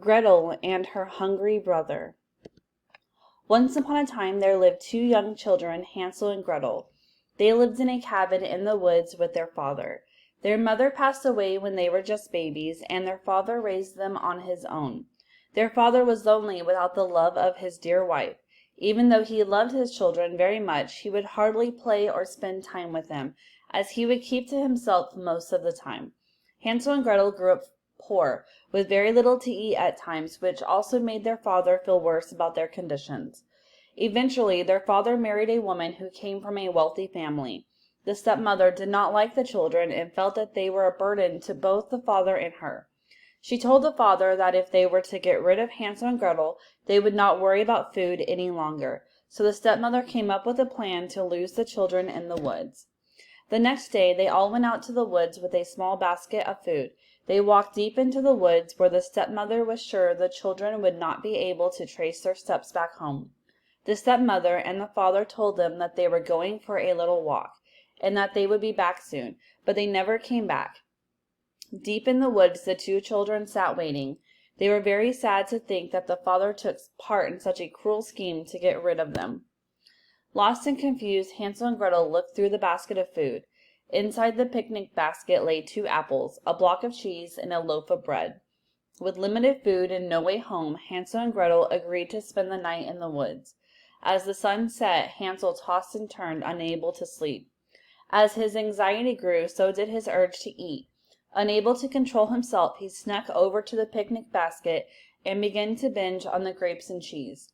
Gretel and her hungry brother. Once upon a time there lived two young children, Hansel and Gretel. They lived in a cabin in the woods with their father. Their mother passed away when they were just babies, and their father raised them on his own. Their father was lonely without the love of his dear wife. Even though he loved his children very much, he would hardly play or spend time with them, as he would keep to himself most of the time. Hansel and Gretel grew up poor, with very little to eat at times, which also made their father feel worse about their conditions. Eventually, their father married a woman who came from a wealthy family. The stepmother did not like the children and felt that they were a burden to both the father and her. She told the father that if they were to get rid of Hansel and Gretel, they would not worry about food any longer. So the stepmother came up with a plan to lose the children in the woods. The next day, they all went out to the woods with a small basket of food. They walked deep into the woods, where the stepmother was sure the children would not be able to trace their steps back home. The stepmother and the father told them that they were going for a little walk, and that they would be back soon, but they never came back. Deep in the woods the two children sat waiting. They were very sad to think that the father took part in such a cruel scheme to get rid of them. Lost and confused, Hansel and Gretel looked through the basket of food. Inside the picnic basket lay 2 apples, a block of cheese, and a loaf of bread. With limited food and no way home, Hansel and Gretel agreed to spend the night in the woods. As the sun set, Hansel tossed and turned, unable to sleep. As his anxiety grew, so did his urge to eat. Unable to control himself, he snuck over to the picnic basket and began to binge on the grapes and cheese.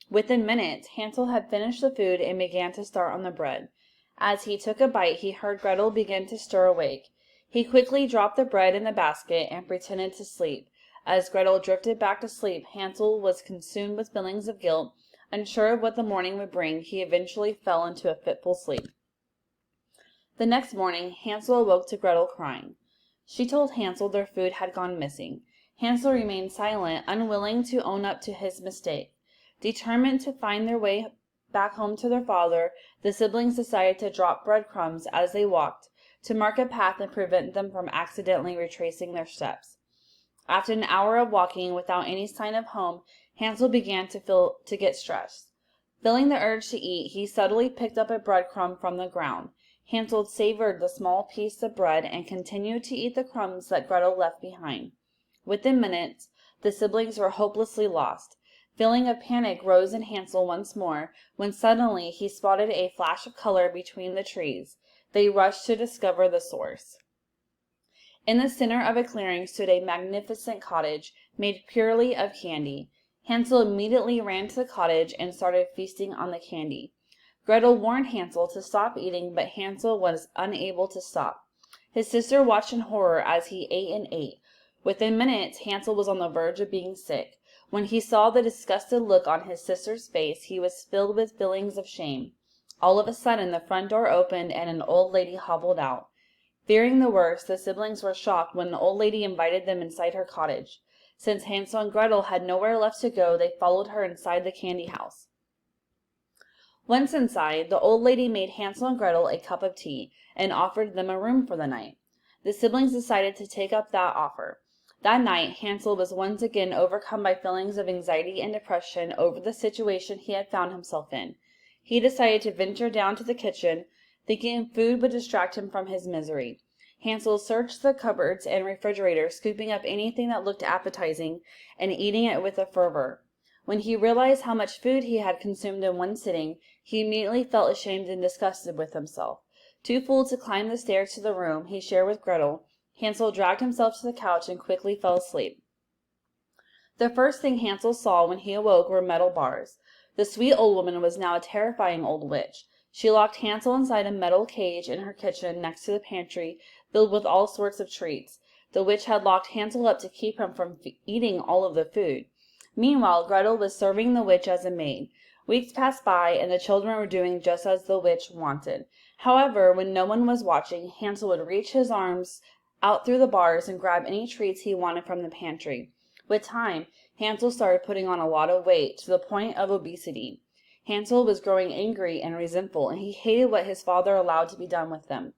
Within minutes, Hansel had finished the food and began to start on the bread. As he took a bite, he heard Gretel begin to stir awake. He quickly dropped the bread in the basket and pretended to sleep. As Gretel drifted back to sleep, Hansel was consumed with feelings of guilt. Unsure of what the morning would bring, he eventually fell into a fitful sleep. The next morning, Hansel awoke to Gretel crying. She told Hansel their food had gone missing. Hansel remained silent, unwilling to own up to his mistake. Determined to find their way back home to their father, the siblings decided to drop breadcrumbs as they walked, to mark a path and prevent them from accidentally retracing their steps. After an hour of walking without any sign of home, Hansel began to get stressed. Feeling the urge to eat, he suddenly picked up a breadcrumb from the ground. Hansel savored the small piece of bread and continued to eat the crumbs that Gretel left behind. Within minutes, the siblings were hopelessly lost. Feeling of panic rose in Hansel once more, when suddenly he spotted a flash of color between the trees. They rushed to discover the source. In the center of a clearing stood a magnificent cottage, made purely of candy. Hansel immediately ran to the cottage and started feasting on the candy. Gretel warned Hansel to stop eating, but Hansel was unable to stop. His sister watched in horror as he ate and ate. Within minutes, Hansel was on the verge of being sick. When he saw the disgusted look on his sister's face, he was filled with feelings of shame. All of a sudden, the front door opened and an old lady hobbled out. Fearing the worst, the siblings were shocked when the old lady invited them inside her cottage. Since Hansel and Gretel had nowhere left to go, they followed her inside the candy house. Once inside, the old lady made Hansel and Gretel a cup of tea and offered them a room for the night. The siblings decided to take up that offer. That night, Hansel was once again overcome by feelings of anxiety and depression over the situation he had found himself in. He decided to venture down to the kitchen, thinking food would distract him from his misery. Hansel searched the cupboards and refrigerator, scooping up anything that looked appetizing and eating it with a fervor. When he realized how much food he had consumed in one sitting, he immediately felt ashamed and disgusted with himself. Too full to climb the stairs to the room he shared with Gretel, Hansel dragged himself to the couch and quickly fell asleep. The first thing Hansel saw when he awoke were metal bars. The sweet old woman was now a terrifying old witch. She locked Hansel inside a metal cage in her kitchen next to the pantry, filled with all sorts of treats. The witch had locked Hansel up to keep him from eating all of the food. Meanwhile, Gretel was serving the witch as a maid. Weeks passed by, and the children were doing just as the witch wanted. However, when no one was watching, Hansel would reach his arms out through the bars and grab any treats he wanted from the pantry. With time, Hansel started putting on a lot of weight, to the point of obesity. Hansel was growing angry and resentful, and he hated what his father allowed to be done with them.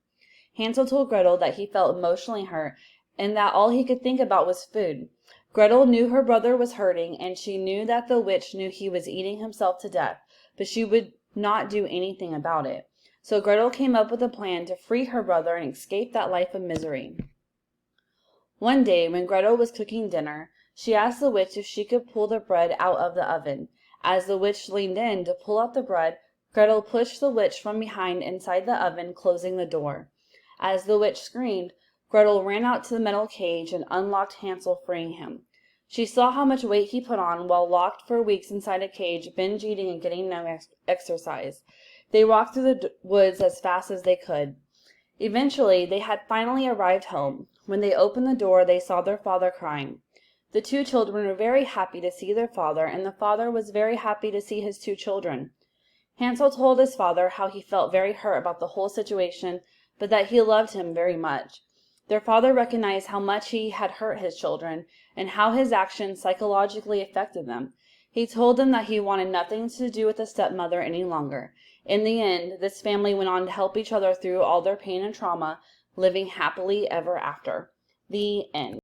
Hansel told Gretel that he felt emotionally hurt, and that all he could think about was food. Gretel knew her brother was hurting, and she knew that the witch knew he was eating himself to death, but she would not do anything about it. So Gretel came up with a plan to free her brother and escape that life of misery. One day, when Gretel was cooking dinner, she asked the witch if she could pull the bread out of the oven. As the witch leaned in to pull out the bread, Gretel pushed the witch from behind inside the oven, closing the door. As the witch screamed, Gretel ran out to the metal cage and unlocked Hansel, freeing him. She saw how much weight he put on while locked for weeks inside a cage, binge eating and getting no exercise. They walked through the woods as fast as they could. Eventually, they had finally arrived home. When they opened the door, they saw their father crying. The two children were very happy to see their father, and the father was very happy to see his two children. Hansel told his father how he felt very hurt about the whole situation, but that he loved him very much. Their father recognized how much he had hurt his children, and how his actions psychologically affected them. He told them that he wanted nothing to do with the stepmother any longer. In the end, this family went on to help each other through all their pain and trauma, living happily ever after. The end.